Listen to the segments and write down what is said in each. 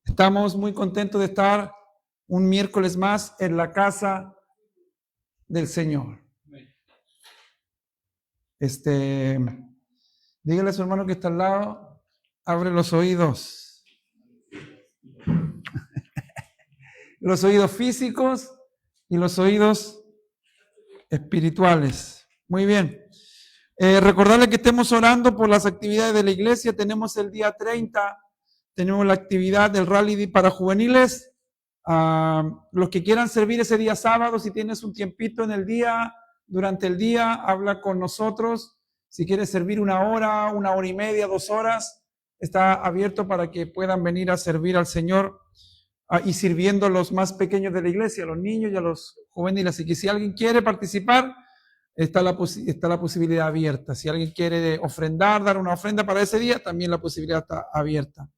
Estamos muy contentos de estar un miércoles más en la casa del Señor. Dígale a su hermano que está al lado, abre los oídos. Los oídos físicos y los oídos espirituales. Muy bien. Recordarle que estemos orando por las actividades de la iglesia. Tenemos el día 30, tenemos la actividad del rally para juveniles. Los que quieran servir ese día sábado, si tienes un tiempito en el día, durante el día, habla con nosotros. Si quieres servir 1 hora, 1 hora y media, 2 horas, está abierto para que puedan venir a servir al Señor y sirviendo a los más pequeños de la iglesia, a los niños y a los juveniles. Así que si alguien quiere participar, está la posibilidad abierta. Si alguien quiere ofrendar, dar una ofrenda para ese día, también la posibilidad está abierta.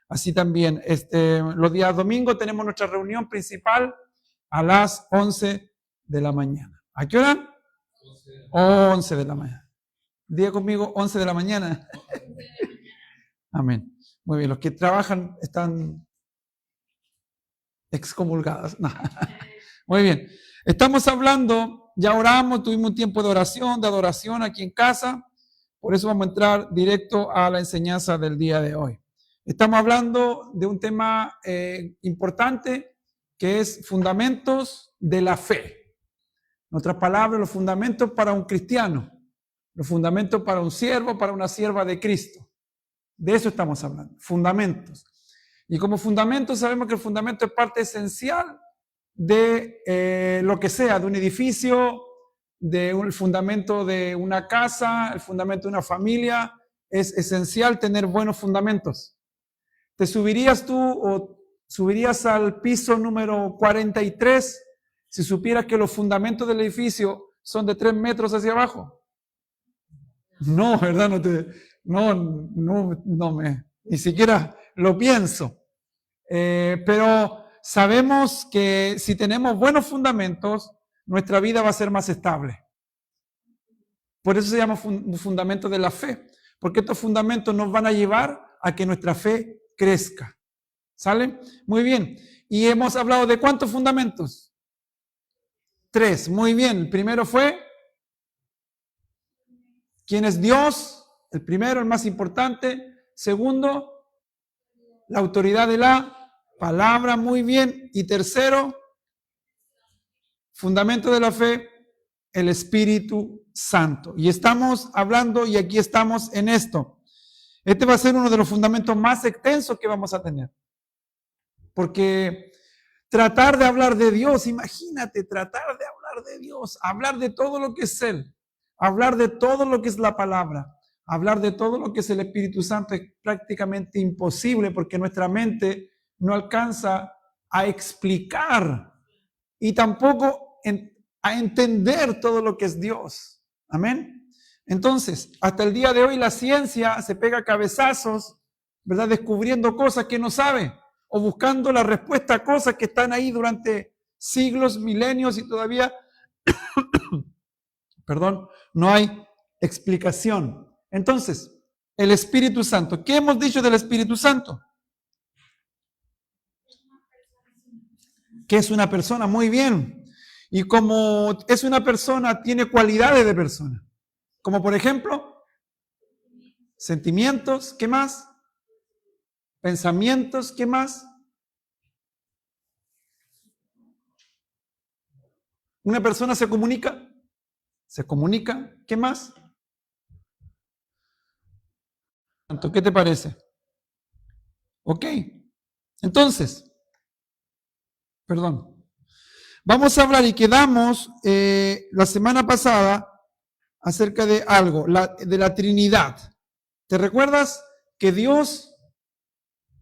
Así también, los días domingos tenemos nuestra reunión principal a las 11 de la mañana. ¿A qué hora? 11 de la mañana. Diga conmigo, 11 de la mañana. Amén. Muy bien, los que trabajan están excomulgados. No. Muy bien. Estamos hablando, ya oramos, tuvimos un tiempo de oración, de adoración aquí en casa. Por eso vamos a entrar directo a la enseñanza del día de hoy. Estamos hablando de un tema importante que es fundamentos de la fe. En otras palabras, los fundamentos para un cristiano, los fundamentos para un siervo, para una sierva de Cristo. De eso estamos hablando, fundamentos. Y como fundamentos sabemos que el fundamento es parte esencial de lo que sea, de un edificio, el fundamento de una casa, el fundamento de una familia. Es esencial tener buenos fundamentos. ¿Te subirías tú o subirías al piso número 43 si supieras que los fundamentos del edificio son de 3 metros hacia abajo? No, ¿verdad? Ni siquiera lo pienso. Pero sabemos que si tenemos buenos fundamentos, nuestra vida va a ser más estable. Por eso se llama fundamento de la fe, porque estos fundamentos nos van a llevar a que nuestra fe crezca. ¿Sale? Muy bien. Y hemos hablado de ¿cuántos fundamentos? 3. Muy bien. El primero fue ¿quién es Dios? El primero, el más importante. Segundo, la autoridad de la palabra. Muy bien. Y tercero, fundamento de la fe, el Espíritu Santo. Y estamos hablando, y aquí estamos en esto. Este va a ser uno de los fundamentos más extensos que vamos a tener. Porque tratar de hablar de Dios, imagínate, tratar de hablar de Dios, hablar de todo lo que es Él, hablar de todo lo que es la palabra, hablar de todo lo que es el Espíritu Santo es prácticamente imposible porque nuestra mente no alcanza a explicar y tampoco a entender todo lo que es Dios. Amén. Entonces, hasta el día de hoy la ciencia se pega cabezazos, ¿verdad? Descubriendo cosas que no sabe o buscando la respuesta a cosas que están ahí durante siglos, milenios y todavía, no hay explicación. Entonces, el Espíritu Santo. ¿Qué hemos dicho del Espíritu Santo? Que es una persona, muy bien. Y como es una persona, tiene cualidades de persona. Como por ejemplo, sentimientos, ¿qué más? Pensamientos, ¿qué más? Una persona se comunica, ¿qué más? ¿Qué te parece? Ok, entonces, vamos a hablar y quedamos la semana pasada acerca de algo, de la Trinidad. ¿Te recuerdas que Dios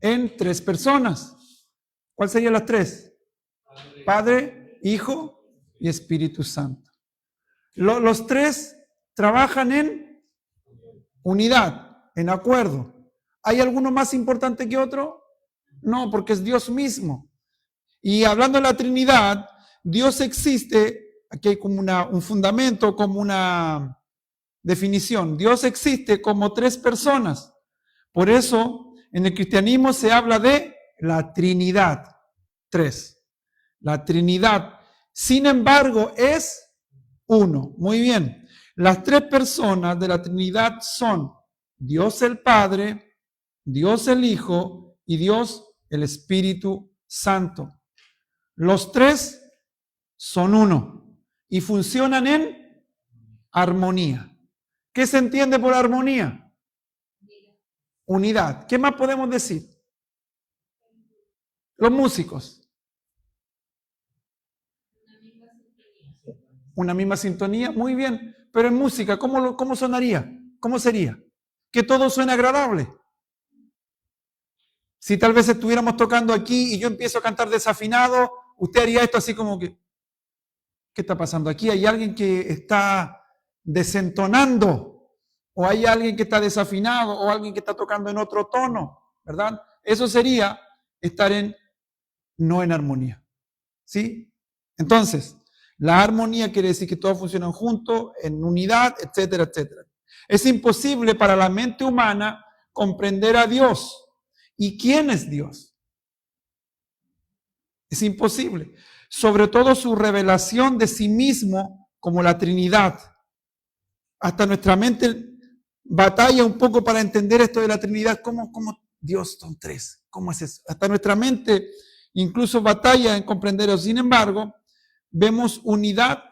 en 3 personas? ¿Cuáles serían las 3? Padre, Hijo y Espíritu Santo. Los 3 trabajan en unidad, en acuerdo. ¿Hay alguno más importante que otro? No, porque es Dios mismo. Y hablando de la Trinidad, Dios existe. Aquí hay como un fundamento, como una definición. Dios existe como 3 personas. Por eso En el cristianismo se habla de la Trinidad. 3. La Trinidad. Sin embargo, es uno. Muy bien. Las tres personas de la Trinidad son Dios el Padre, Dios el Hijo y Dios el Espíritu Santo. Los tres son uno y funcionan en armonía. ¿Qué se entiende por armonía? Unidad. ¿Qué más podemos decir? Los músicos. Una misma sintonía, muy bien. Pero en música, ¿cómo sonaría? ¿Cómo sería? Que todo suene agradable. Si tal vez estuviéramos tocando aquí y yo empiezo a cantar desafinado, usted haría esto así como que, ¿qué está pasando aquí? ¿Hay alguien que está desentonando? ¿O hay alguien que está desafinado? ¿O alguien que está tocando en otro tono? ¿Verdad? Eso sería estar no en armonía. ¿Sí? Entonces, la armonía quiere decir que todos funcionan juntos, en unidad, etcétera, etcétera. Es imposible para la mente humana comprender a Dios. ¿Y quién es Dios? Es imposible. Sobre todo su revelación de sí mismo como la Trinidad. Hasta nuestra mente batalla un poco para entender esto de la Trinidad. ¿Cómo Dios son tres? ¿Cómo es eso? Hasta nuestra mente incluso batalla en comprenderlo. Sin embargo, vemos unidad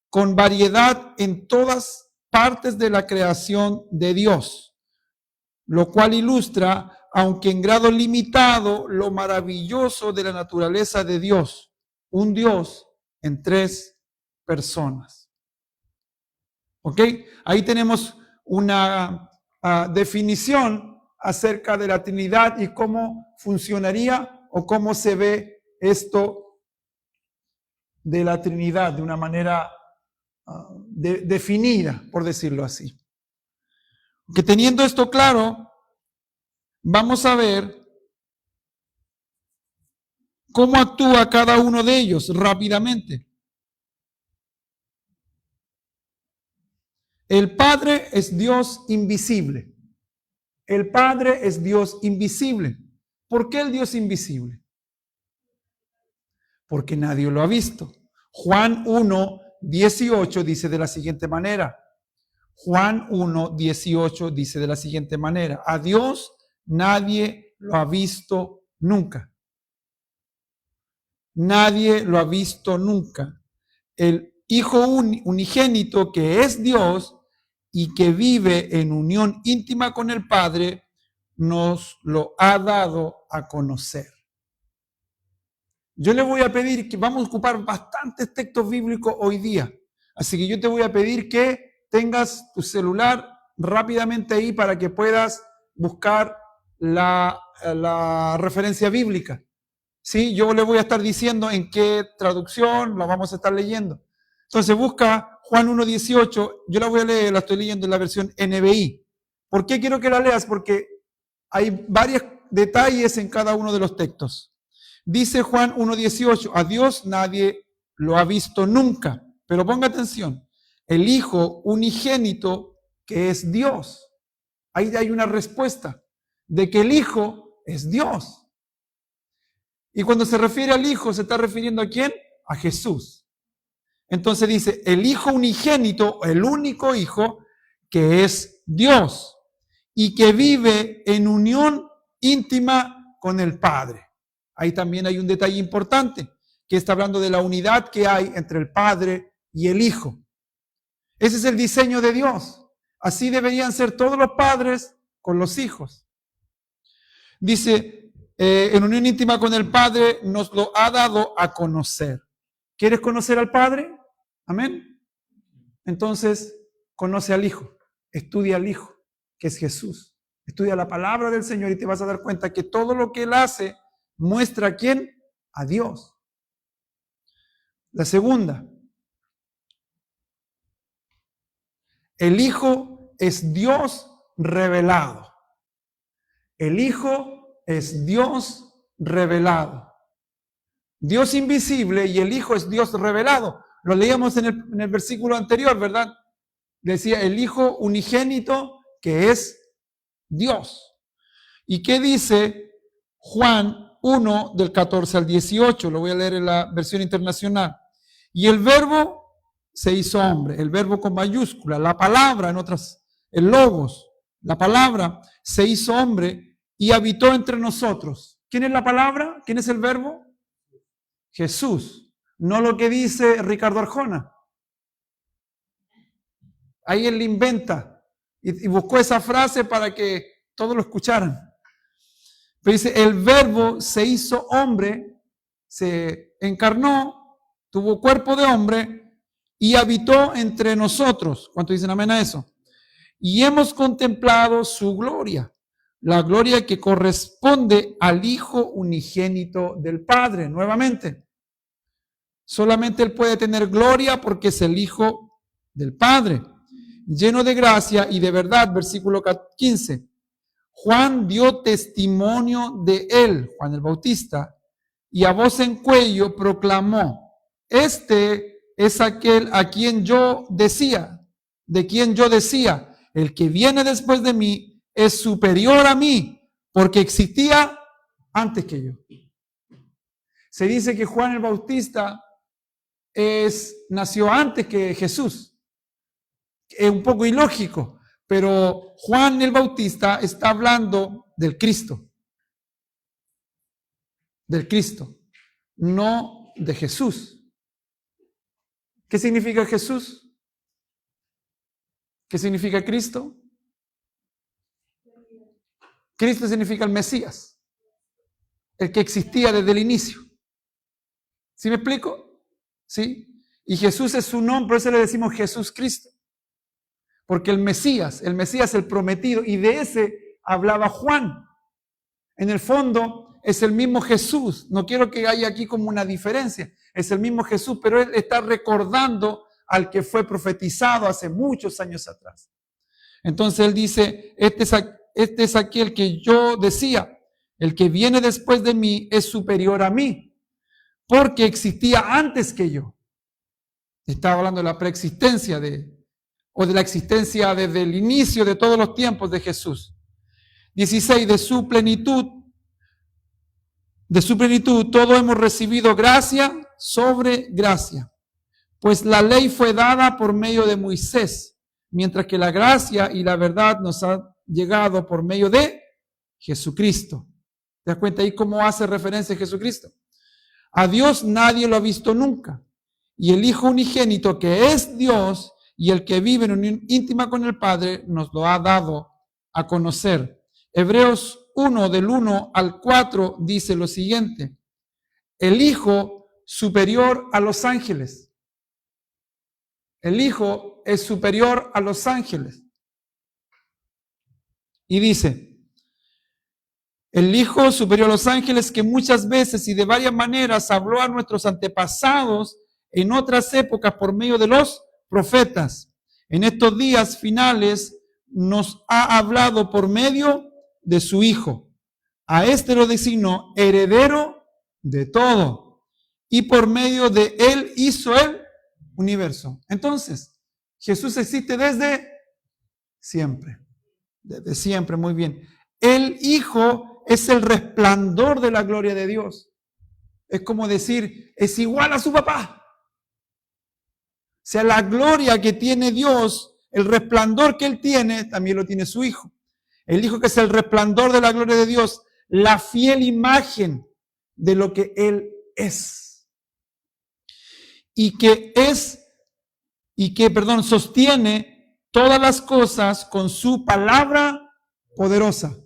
con variedad en todas partes de la creación de Dios, lo cual ilustra, aunque en grado limitado, lo maravilloso de la naturaleza de Dios, un Dios en tres personas. ¿Ok? Ahí tenemos una definición acerca de la Trinidad y cómo funcionaría o cómo se ve esto de la Trinidad de una manera definida, por decirlo así. Que teniendo esto claro, vamos a ver cómo actúa cada uno de ellos rápidamente. El Padre es Dios invisible. El Padre es Dios invisible. ¿Por qué el Dios invisible? Porque nadie lo ha visto. Juan 1:18 dice de la siguiente manera. Juan 1:18 dice de la siguiente manera. A Dios nadie lo ha visto nunca. Nadie lo ha visto nunca. El Hijo unigénito que es Dios y que vive en unión íntima con el Padre, nos lo ha dado a conocer. Yo le voy a pedir que vamos a ocupar bastantes textos bíblicos hoy día. Así que yo te voy a pedir que tengas tu celular rápidamente ahí para que puedas buscar la referencia bíblica. ¿Sí? Yo le voy a estar diciendo en qué traducción la vamos a estar leyendo. Entonces busca Juan 1:18, yo la voy a leer, la estoy leyendo en la versión NBI. ¿Por qué quiero que la leas? Porque hay varios detalles en cada uno de los textos. Dice Juan 1:18, a Dios nadie lo ha visto nunca. Pero ponga atención, el Hijo unigénito que es Dios. Ahí hay una respuesta de que el Hijo es Dios. Y cuando se refiere al Hijo, ¿se está refiriendo a quién? A Jesús. Entonces dice, el Hijo unigénito, el único Hijo, que es Dios y que vive en unión íntima con el Padre. Ahí también hay un detalle importante, que está hablando de la unidad que hay entre el Padre y el Hijo. Ese es el diseño de Dios. Así deberían ser todos los padres con los hijos. Dice, en unión íntima con el Padre nos lo ha dado a conocer. ¿Quieres conocer al Padre? Amén. Entonces, conoce al Hijo, estudia al Hijo, que es Jesús. Estudia la palabra del Señor y te vas a dar cuenta que todo lo que Él hace muestra a quién, a Dios. La segunda, el Hijo es Dios revelado. El Hijo es Dios revelado. Dios invisible y el Hijo es Dios revelado. Lo leíamos en el versículo anterior, ¿verdad? Decía el Hijo unigénito que es Dios. ¿Y qué dice Juan 1 del 14 al 18? Lo voy a leer en la versión internacional. Y el verbo se hizo hombre, el verbo con mayúscula, la palabra, en otras, el logos, la palabra se hizo hombre y habitó entre nosotros. ¿Quién es la palabra? ¿Quién es el verbo? Jesús, no lo que dice Ricardo Arjona. Ahí él le inventa y buscó esa frase para que todos lo escucharan. Pero dice, el verbo se hizo hombre, se encarnó, tuvo cuerpo de hombre y habitó entre nosotros. ¿Cuántos dicen amén a eso? Y hemos contemplado su gloria, la gloria que corresponde al Hijo unigénito del Padre. Nuevamente, solamente Él puede tener gloria porque es el Hijo del Padre, lleno de gracia y de verdad. Versículo 15. Juan dio testimonio de Él, Juan el Bautista, y a voz en cuello proclamó, este es aquel a quien yo decía, de quien yo decía, el que viene después de mí es superior a mí, porque existía antes que yo. Se dice que Juan el Bautista nació antes que Jesús. Es un poco ilógico, pero Juan el Bautista está hablando del Cristo, no de Jesús. ¿Qué significa Jesús? ¿Qué significa Cristo? Cristo significa el Mesías, el que existía desde el inicio. ¿Sí me explico? ¿Sí? Y Jesús es su nombre, por eso le decimos Jesús Cristo. Porque el Mesías, el prometido, y de ese hablaba Juan. En el fondo es el mismo Jesús. No quiero que haya aquí como una diferencia. Es el mismo Jesús, pero él está recordando al que fue profetizado hace muchos años atrás. Entonces él dice, este es aquel que yo decía, el que viene después de mí es superior a mí, porque existía antes que yo. Estaba hablando de la preexistencia o de la existencia desde el inicio de todos los tiempos de Jesús. 16, de su plenitud todos hemos recibido gracia sobre gracia. Pues la ley fue dada por medio de Moisés, mientras que la gracia y la verdad nos ha llegado por medio de Jesucristo. ¿Te das cuenta ahí cómo hace referencia a Jesucristo? A Dios nadie lo ha visto nunca. Y el Hijo unigénito, que es Dios y el que vive en unión íntima con el Padre, nos lo ha dado a conocer. Hebreos 1, del 1 al 4, dice lo siguiente. El Hijo superior a los ángeles. El Hijo es superior a los ángeles. Y dice, el Hijo superior a los ángeles que muchas veces y de varias maneras habló a nuestros antepasados en otras épocas por medio de los profetas. En estos días finales nos ha hablado por medio de su Hijo. A este lo designó heredero de todo. Y por medio de él hizo el universo. Entonces, Jesús existe desde siempre. Desde siempre, muy bien. El Hijo es el resplandor de la gloria de Dios. Es como decir, es igual a su papá. O sea, la gloria que tiene Dios, el resplandor que Él tiene, también lo tiene su Hijo. El Hijo que es el resplandor de la gloria de Dios, la fiel imagen de lo que Él es. Y que sostiene todas las cosas con su palabra poderosa.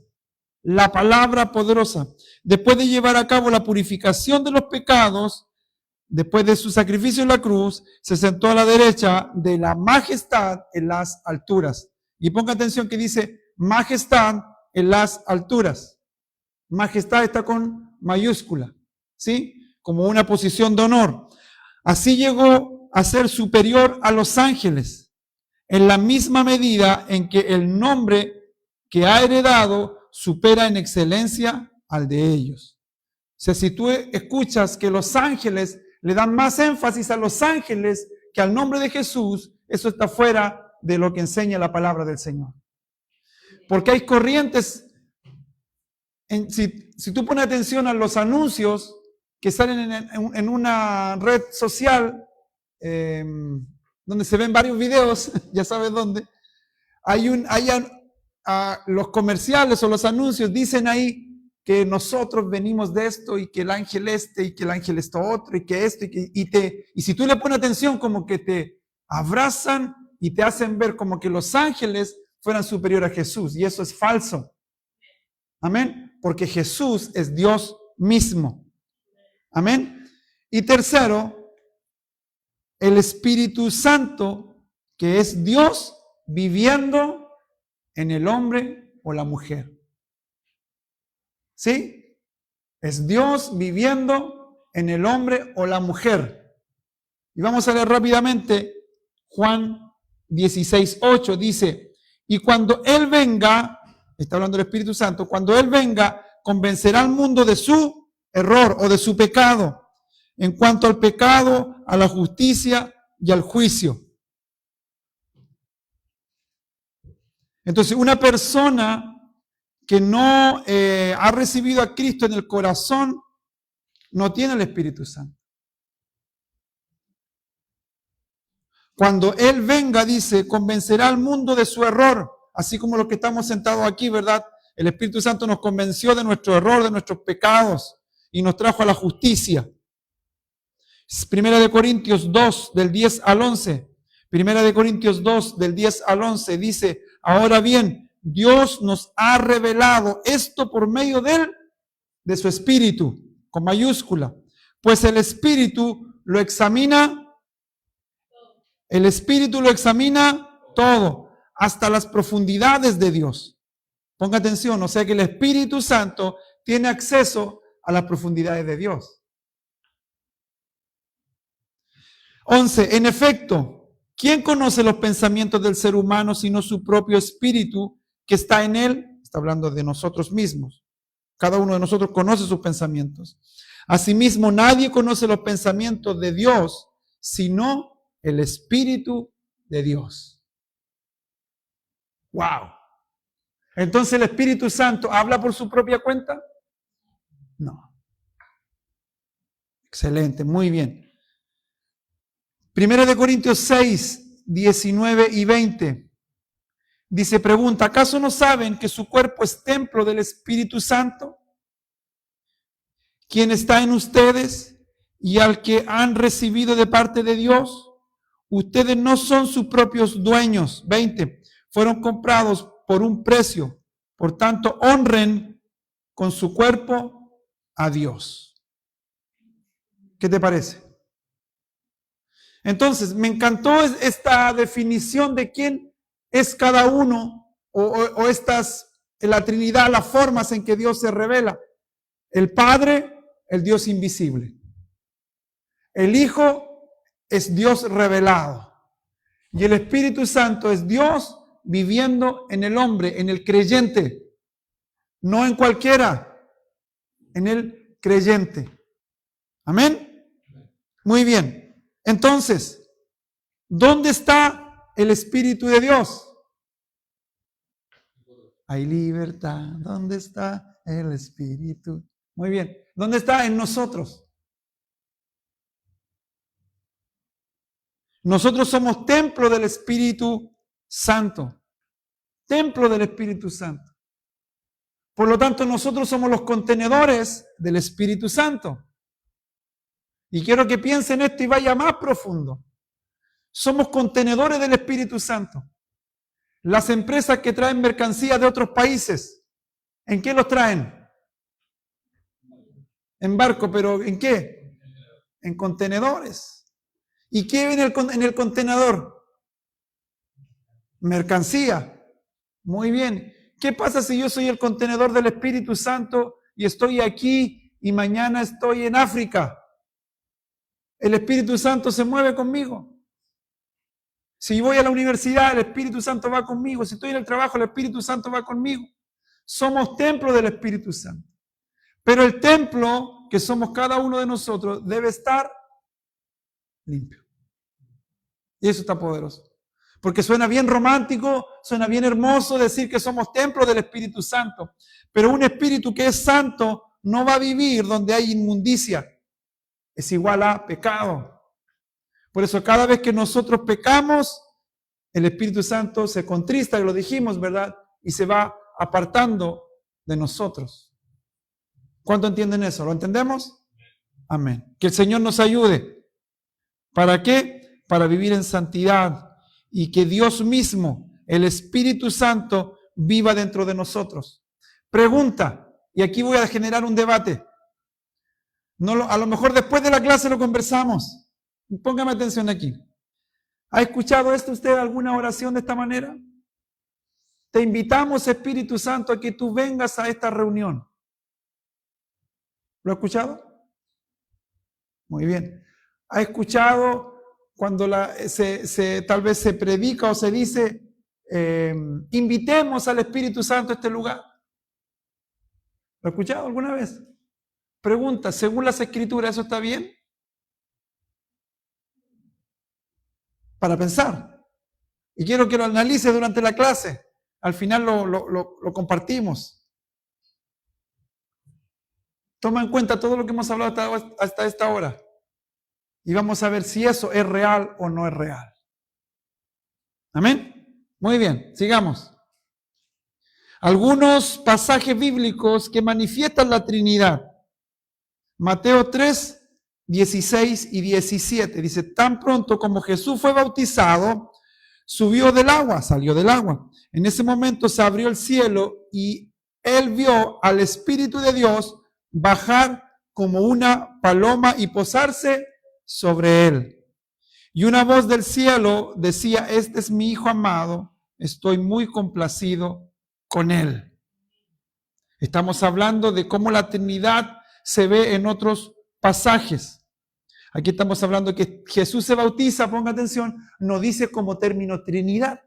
La palabra poderosa. Después de llevar a cabo la purificación de los pecados, después de su sacrificio en la cruz, se sentó a la derecha de la majestad en las alturas. Y ponga atención que dice majestad en las alturas. Majestad está con mayúscula, ¿sí? Como una posición de honor. Así llegó a ser superior a los ángeles, en la misma medida en que el nombre que ha heredado supera en excelencia al de ellos. O sea, si tú escuchas que los ángeles le dan más énfasis a los ángeles que al nombre de Jesús, eso está fuera de lo que enseña la palabra del Señor. Porque hay corrientes si tú pones atención a los anuncios que salen en una red social, donde se ven varios videos, ya sabes dónde, los comerciales o los anuncios dicen ahí que nosotros venimos de esto y que el ángel este y que el ángel esto otro y que esto y si tú le pones atención como que te abrazan y te hacen ver como que los ángeles fueran superiores a Jesús, y eso es falso. Amén, porque Jesús es Dios mismo. Amén. Y tercero, el Espíritu Santo, que es Dios viviendo en el hombre o la mujer. ¿Sí? Es Dios viviendo en el hombre o la mujer. Y vamos a leer rápidamente Juan 16:8, dice, y cuando Él venga, está hablando del Espíritu Santo, cuando Él venga, convencerá al mundo de su error o de su pecado, en cuanto al pecado, a la justicia y al juicio. Entonces, una persona que no ha recibido a Cristo en el corazón, no tiene el Espíritu Santo. Cuando Él venga, dice, convencerá al mundo de su error, así como los que estamos sentados aquí, ¿verdad? El Espíritu Santo nos convenció de nuestro error, de nuestros pecados, y nos trajo a la justicia. Primera de Corintios 2, del 10 al 11. Primera de Corintios 2, del 10 al 11, dice, ahora bien, Dios nos ha revelado esto por medio de su Espíritu, con mayúscula. Pues el Espíritu lo examina todo, hasta las profundidades de Dios. Ponga atención, o sea que el Espíritu Santo tiene acceso a las profundidades de Dios. 11. En efecto, ¿quién conoce los pensamientos del ser humano sino su propio espíritu que está en él? Está hablando de nosotros mismos. Cada uno de nosotros conoce sus pensamientos. Asimismo, nadie conoce los pensamientos de Dios sino el Espíritu de Dios. ¡Wow! Entonces, ¿el Espíritu Santo habla por su propia cuenta? No. Excelente, muy bien. Primera de Corintios 6, 19 y 20. Dice, pregunta, ¿acaso no saben que su cuerpo es templo del Espíritu Santo, quien está en ustedes y al que han recibido de parte de Dios? Ustedes no son sus propios dueños. 20. Fueron comprados por un precio. Por tanto, honren con su cuerpo a Dios. ¿Qué te parece? Entonces, me encantó esta definición de quién es cada uno o en la Trinidad, las formas en que Dios se revela. El Padre, el Dios invisible. El Hijo es Dios revelado. Y el Espíritu Santo es Dios viviendo en el hombre, en el creyente. No en cualquiera, en el creyente. Amén. Muy bien. Entonces, ¿dónde está el Espíritu de Dios? Hay libertad. ¿Dónde está el Espíritu? Muy bien. ¿Dónde está? En nosotros. Nosotros somos templo del Espíritu Santo. Templo del Espíritu Santo. Por lo tanto, nosotros somos los contenedores del Espíritu Santo. Y quiero que piensen esto y vaya más profundo. Somos contenedores del Espíritu Santo. Las empresas que traen mercancías de otros países, ¿en qué los traen? En barco, pero ¿en qué? En contenedores. ¿Y qué viene en el contenedor? Mercancía. Muy bien. ¿Qué pasa si yo soy el contenedor del Espíritu Santo y estoy aquí y mañana estoy en África? El Espíritu Santo se mueve conmigo. Si voy a la universidad, el Espíritu Santo va conmigo. Si estoy en el trabajo, el Espíritu Santo va conmigo. Somos templo del Espíritu Santo. Pero el templo que somos cada uno de nosotros debe estar limpio. Y eso está poderoso. Porque suena bien romántico, suena bien hermoso decir que somos templo del Espíritu Santo. Pero un espíritu que es santo no va a vivir donde hay inmundicia. Es igual a pecado. Por eso cada vez que nosotros pecamos, el Espíritu Santo se contrista, lo dijimos, ¿verdad? Y se va apartando de nosotros. ¿Cuánto entienden eso? ¿Lo entendemos? Amén. Que el Señor nos ayude. ¿Para qué? Para vivir en santidad y que Dios mismo, el Espíritu Santo, viva dentro de nosotros. Pregunta, y aquí voy a generar un debate. A lo mejor después de la clase lo conversamos. Póngame atención aquí. ¿Ha escuchado esto usted alguna oración de esta manera? Te invitamos, Espíritu Santo, a que tú vengas a esta reunión. ¿Lo ha escuchado? Muy bien. ¿Ha escuchado cuando tal vez se predica o se dice, invitemos al Espíritu Santo a este lugar? ¿Lo ha escuchado alguna vez? Pregunta, según las Escrituras, ¿eso está bien? Para pensar. Y quiero que lo analice durante la clase. Al final lo compartimos. Toma en cuenta todo lo que hemos hablado hasta esta hora. Y vamos a ver si eso es real o no es real. ¿Amén? Muy bien, sigamos. Algunos pasajes bíblicos que manifiestan la Trinidad. Mateo 3, 16 y 17. Dice, tan pronto como Jesús fue bautizado, salió del agua. En ese momento se abrió el cielo y él vio al Espíritu de Dios bajar como una paloma y posarse sobre él. Y una voz del cielo decía, este es mi Hijo amado, estoy muy complacido con él. Estamos hablando de cómo la Trinidad se ve en otros pasajes. Aquí estamos hablando que Jesús se bautiza, ponga atención, no dice como término Trinidad,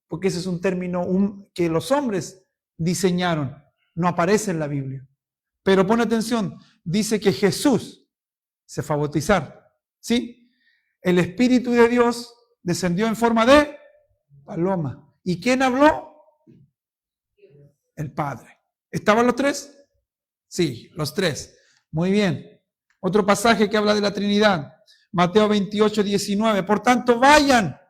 porque ese es un término que los hombres diseñaron, no aparece en la Biblia. Pero pon atención, dice que Jesús se fue a bautizar, ¿sí? El Espíritu de Dios descendió en forma de paloma. ¿Y quién habló? El Padre. ¿Estaban los tres? Sí, los tres. Muy bien. Otro pasaje que habla de la Trinidad. Mateo 28, 19. Por tanto, vayan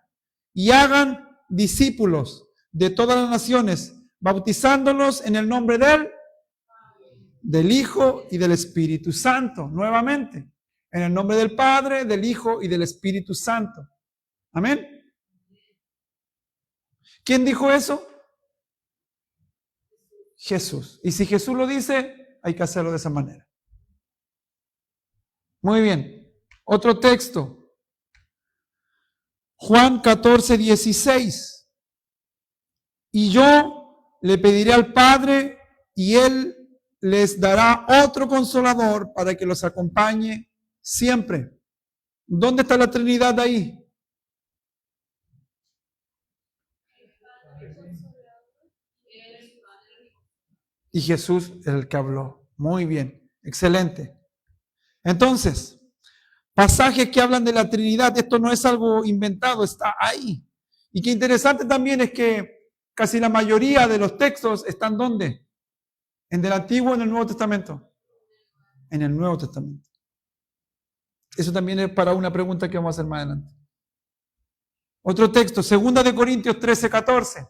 y hagan discípulos de todas las naciones, bautizándolos en el nombre del Hijo y del Espíritu Santo. Nuevamente. En el nombre del Padre, del Hijo y del Espíritu Santo. Amén. ¿Quién dijo eso? Jesús. Y si Jesús lo dice, hay que hacerlo de esa manera. Muy bien. Otro texto. Juan 14, 16. Y yo le pediré al Padre y Él les dará otro consolador para que los acompañe siempre. ¿Dónde está la Trinidad ahí? Y Jesús es el que habló. Muy bien, excelente. Entonces, pasajes que hablan de la Trinidad, esto no es algo inventado, está ahí. Y qué interesante también es que casi la mayoría de los textos están ¿dónde? ¿En el Antiguo o en el Nuevo Testamento? En el Nuevo Testamento. Eso también es para una pregunta que vamos a hacer más adelante. Otro texto, 2 Corintios 13, 14.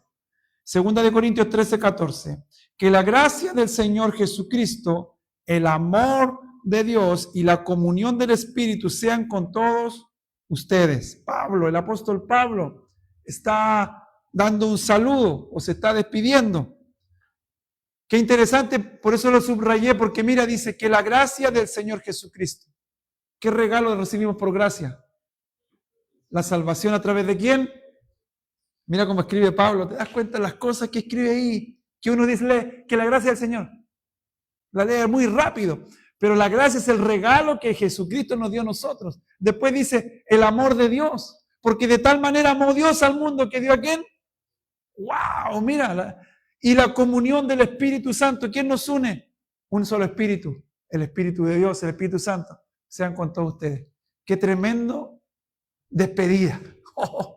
2 Corintios 13, 14. Que la gracia del Señor Jesucristo, el amor de Dios y la comunión del Espíritu sean con todos ustedes. Pablo, el apóstol Pablo, está dando un saludo o se está despidiendo. Qué interesante, por eso lo subrayé, porque mira, dice que la gracia del Señor Jesucristo. ¿Qué regalo recibimos por gracia? La salvación a través de ¿quién? Mira cómo escribe Pablo, ¿te das cuenta de las cosas que escribe ahí? Que uno dice, lee, que la gracia del Señor. La lee muy rápido, pero la gracia es el regalo que Jesucristo nos dio a nosotros. Después dice, el amor de Dios, porque de tal manera amó Dios al mundo que dio a ¿quién? ¡Wow! Mira, y la comunión del Espíritu Santo, ¿quién nos une? Un solo Espíritu, el Espíritu de Dios, el Espíritu Santo, sean con todos ustedes. ¡Qué tremendo despedida! ¡Oh!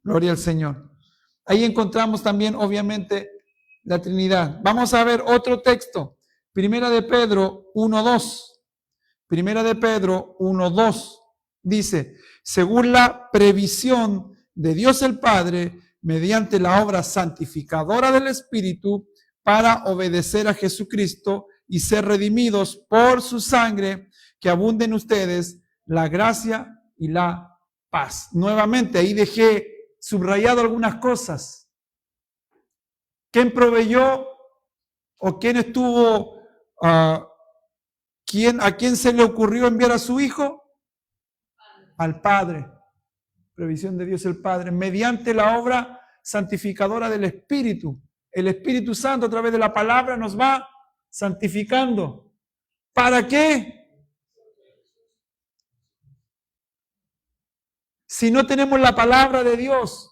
Gloria al Señor. Ahí encontramos también, obviamente, la Trinidad. Vamos a ver otro texto. Primera de Pedro 1:2. Primera de Pedro 1:2. Dice, según la previsión de Dios el Padre, mediante la obra santificadora del Espíritu, para obedecer a Jesucristo y ser redimidos por su sangre, que abunde en ustedes la gracia y la paz. Nuevamente, ahí dejé subrayado algunas cosas. ¿Quién proveyó o quién estuvo, a quién se le ocurrió enviar a su Hijo? Al Padre. Previsión de Dios el Padre, mediante la obra santificadora del Espíritu. El Espíritu Santo a través de la palabra nos va santificando. ¿Para qué? Si no tenemos la palabra de Dios,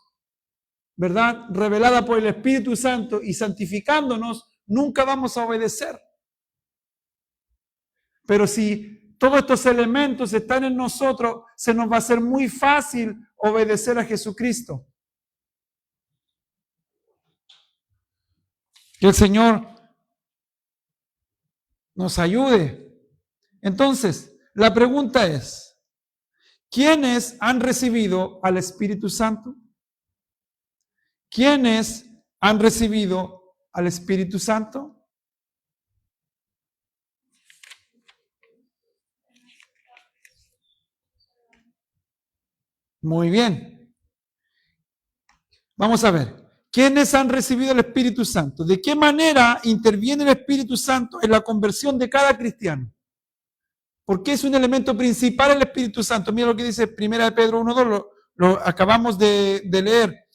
¿verdad? Revelada por el Espíritu Santo y santificándonos, nunca vamos a obedecer. Pero si todos estos elementos están en nosotros, se nos va a hacer muy fácil obedecer a Jesucristo. Que el Señor nos ayude. Entonces, la pregunta es, ¿quiénes han recibido al Espíritu Santo? ¿Quiénes han recibido al Espíritu Santo? Muy bien. Vamos a ver. ¿Quiénes han recibido el Espíritu Santo? ¿De qué manera interviene el Espíritu Santo en la conversión de cada cristiano? Porque es un elemento principal el Espíritu Santo. Mira lo que dice 1 de Pedro 1:2, lo acabamos de leer.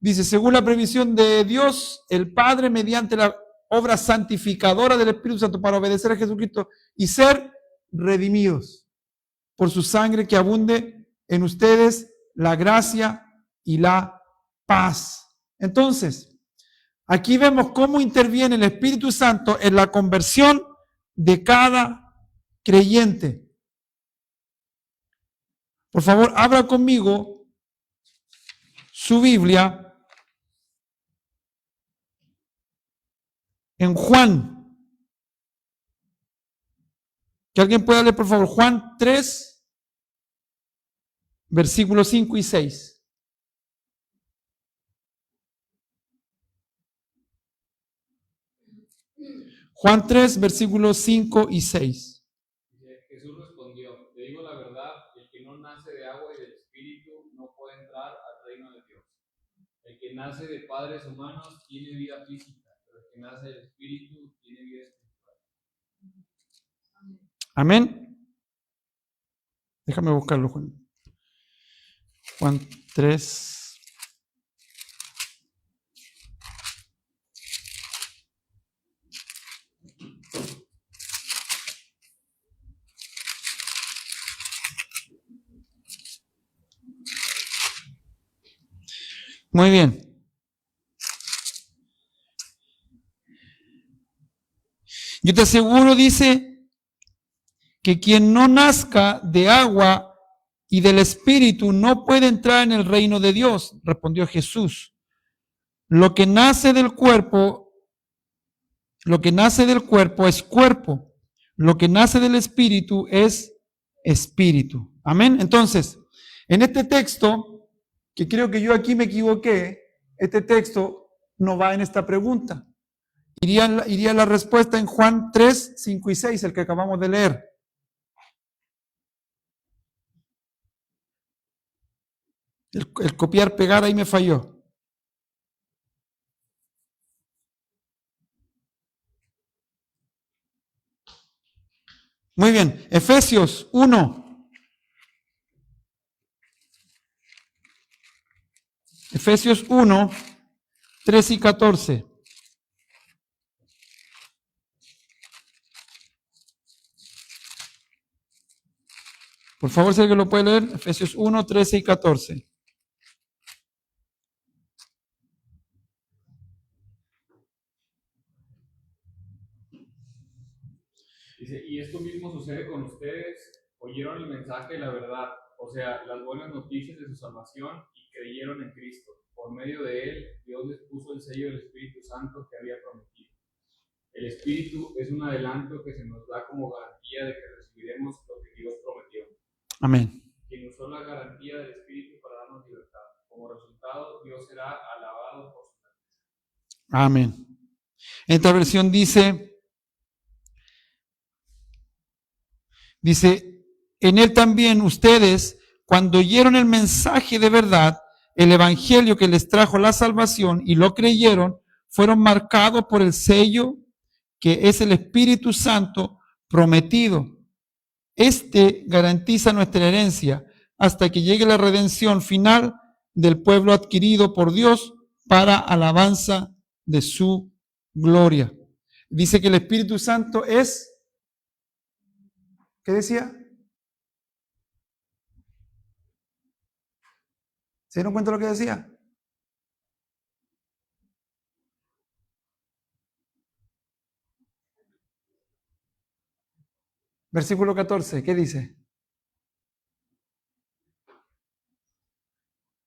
Dice, según la previsión de Dios, el Padre, mediante la obra santificadora del Espíritu Santo para obedecer a Jesucristo y ser redimidos por su sangre, que abunde en ustedes la gracia y la paz. Entonces, aquí vemos cómo interviene el Espíritu Santo en la conversión de cada creyente. Por favor, abra conmigo su Biblia en Juan. Que alguien pueda leer, por favor, Juan 3, versículos 5 y 6. Juan 3, versículos 5 y 6. Jesús respondió, te digo la verdad, el que no nace de agua y del Espíritu no puede entrar al reino de Dios. El que nace de padres humanos tiene vida física, pero el que nace del Espíritu tiene vida espiritual. Amén. Déjame buscarlo, Juan. Juan 3. Muy bien. Yo te aseguro, dice, que quien no nazca de agua y del Espíritu no puede entrar en el reino de Dios, respondió Jesús. Lo que nace del cuerpo es cuerpo. Lo que nace del Espíritu es espíritu. Amén. Entonces, en este texto, que creo que yo aquí me equivoqué, este texto no va en esta pregunta. Iría la respuesta en Juan 3, 5 y 6, el que acabamos de leer. El copiar, pegar, ahí me falló. Muy bien, Efesios 1. Efesios 1, 3 y 14. Por favor, si alguien lo puede leer, Efesios 1, 13 y 14. Dice, y esto mismo sucede con ustedes, oyeron el mensaje de la verdad, o sea, las buenas noticias de su salvación, y creyeron en Cristo. Por medio de él, Dios les puso el sello del Espíritu Santo que había prometido. El Espíritu es un adelanto que se nos da como garantía de que recibiremos lo que Dios prometió. Amén. Quien usó la garantía del Espíritu para darnos libertad. Como resultado, Dios será alabado por su grandeza. Amén. Esta versión dice, en él también ustedes, cuando oyeron el mensaje de verdad, el evangelio que les trajo la salvación y lo creyeron, fueron marcados por el sello que es el Espíritu Santo prometido. Este garantiza nuestra herencia hasta que llegue la redención final del pueblo adquirido por Dios para alabanza de su gloria. Dice que el Espíritu Santo es, ¿qué decía? ¿Se dieron cuenta de lo que decía? Versículo 14, ¿qué dice?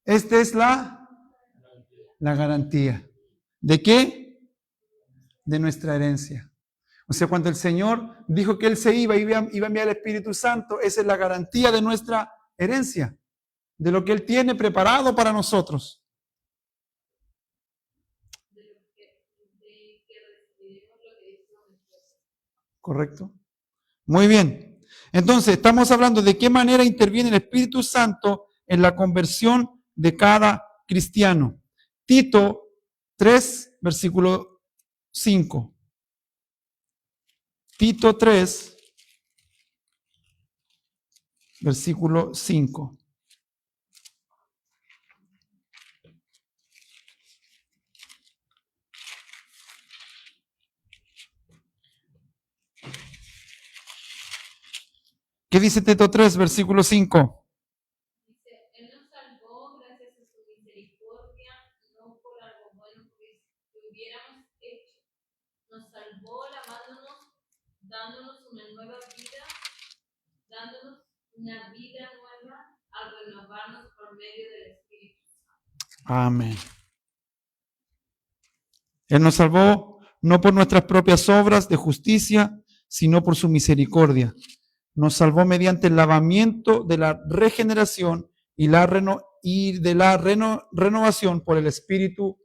Esta es la garantía. ¿De qué? De nuestra herencia. O sea, cuando el Señor dijo que Él se iba a enviar el Espíritu Santo, esa es la garantía de nuestra herencia, de lo que Él tiene preparado para nosotros. ¿Correcto? Muy bien. Entonces, estamos hablando de qué manera interviene el Espíritu Santo en la conversión de cada cristiano. Tito 3, versículo 5. Tito 3, versículo 5. ¿Qué dice Tito 3, versículo 5? Dice, Él nos salvó gracias a su misericordia, no por algo bueno que hubiéramos hecho. Nos salvó lavándonos, dándonos una vida nueva al renovarnos por medio del Espíritu Santo. Amén. Él nos salvó no por nuestras propias obras de justicia, sino por su misericordia. Nos salvó mediante el lavamiento de la regeneración y de la renovación por el Espíritu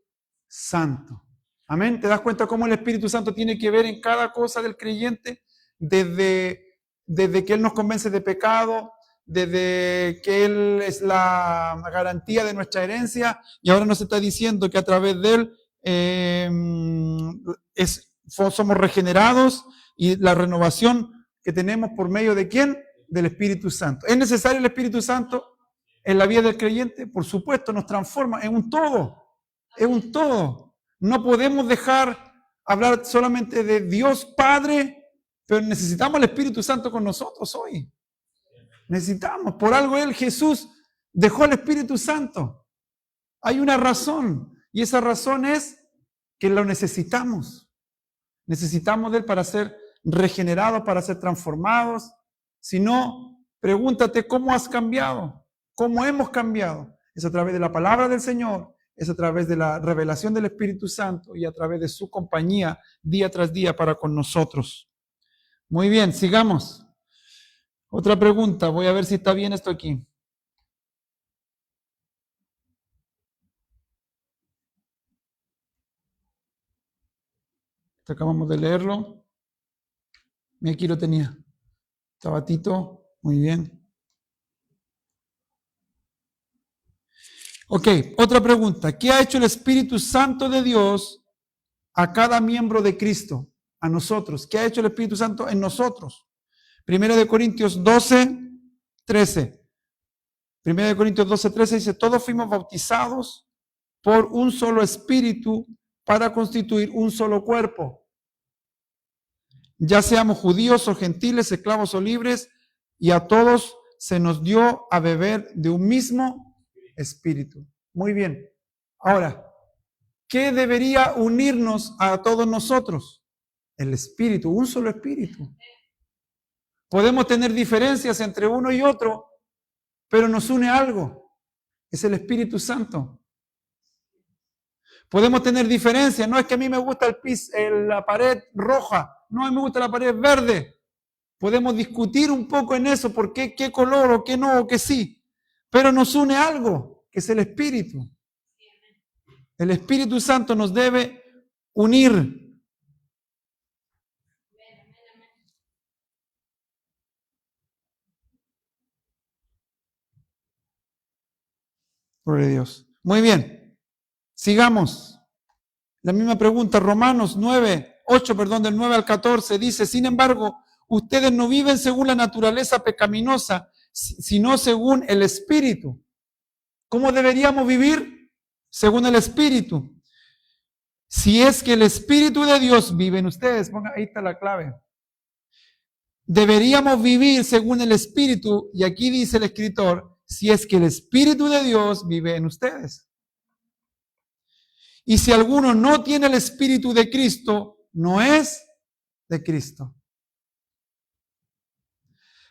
Santo. Amén. ¿Te das cuenta cómo el Espíritu Santo tiene que ver en cada cosa del creyente? Desde que Él nos convence de pecado, desde que Él es la garantía de nuestra herencia, y ahora nos está diciendo que a través de Él somos regenerados, y la renovación que tenemos por medio de ¿quién? Del Espíritu Santo. ¿Es necesario el Espíritu Santo en la vida del creyente? Por supuesto, nos transforma en un todo. Es un todo. No podemos dejar hablar solamente de Dios Padre, pero necesitamos el Espíritu Santo con nosotros hoy. Necesitamos. Por algo Él, Jesús, dejó el Espíritu Santo. Hay una razón, y esa razón es que lo necesitamos. Necesitamos de Él para ser regenerados, para ser transformados. Si no, pregúntate cómo has cambiado, cómo hemos cambiado. Es a través de la palabra del Señor, es a través de la revelación del Espíritu Santo y a través de su compañía día tras día para con nosotros. Muy bien, sigamos. Otra pregunta, voy a ver si está bien esto aquí. Acabamos de leerlo. Mira, aquí lo tenía. Estaba Tito, muy bien. Ok, otra pregunta. ¿Qué ha hecho el Espíritu Santo de Dios a cada miembro de Cristo? A nosotros. ¿Qué ha hecho el Espíritu Santo en nosotros? 1 Corintios 12, 13. 1 Corintios 12, 13 dice, todos fuimos bautizados por un solo Espíritu para constituir un solo cuerpo. Ya seamos judíos o gentiles, esclavos o libres, y a todos se nos dio a beber de un mismo Espíritu. Muy bien. Ahora, ¿qué debería unirnos a todos nosotros? El Espíritu, un solo Espíritu. Podemos tener diferencias entre uno y otro, pero nos une algo. Es el Espíritu Santo. Podemos tener diferencias. No es que a mí me gusta la pared roja. No, a mí me gusta la pared verde. Podemos discutir un poco en eso, por qué color o qué no o qué sí. Pero nos une algo, que es el Espíritu. El Espíritu Santo nos debe unir. Gloria a Dios. Muy bien. Sigamos. La misma pregunta, Romanos 8, del 9 al 14, dice, sin embargo, ustedes no viven según la naturaleza pecaminosa, sino según el Espíritu. ¿Cómo deberíamos vivir? Según el Espíritu. Si es que el Espíritu de Dios vive en ustedes, ahí está la clave. Deberíamos vivir según el Espíritu, y aquí dice el escritor, si es que el Espíritu de Dios vive en ustedes. Y si alguno no tiene el Espíritu de Cristo, no es de Cristo.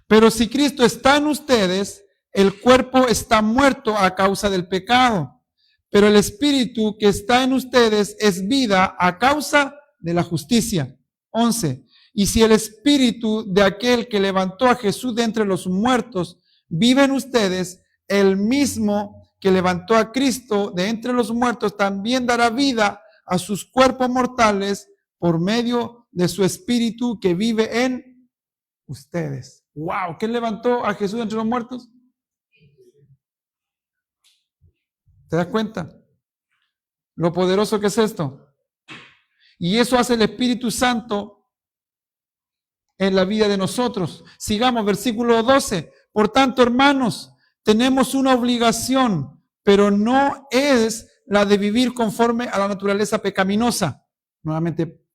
Pero si Cristo está en ustedes, el cuerpo está muerto a causa del pecado, pero el Espíritu que está en ustedes es vida a causa de la justicia. 11. Y si el Espíritu de aquel que levantó a Jesús de entre los muertos vive en ustedes, el mismo que levantó a Cristo de entre los muertos también dará vida a sus cuerpos mortales por medio de su Espíritu que vive en ustedes. ¡Wow! ¿Quién levantó a Jesús de entre los muertos? ¿Te das cuenta? Lo poderoso que es esto. Y eso hace el Espíritu Santo en la vida de nosotros. Sigamos, versículo 12. Por tanto, hermanos, tenemos una obligación, pero no es la de vivir conforme a la naturaleza pecaminosa. Nuevamente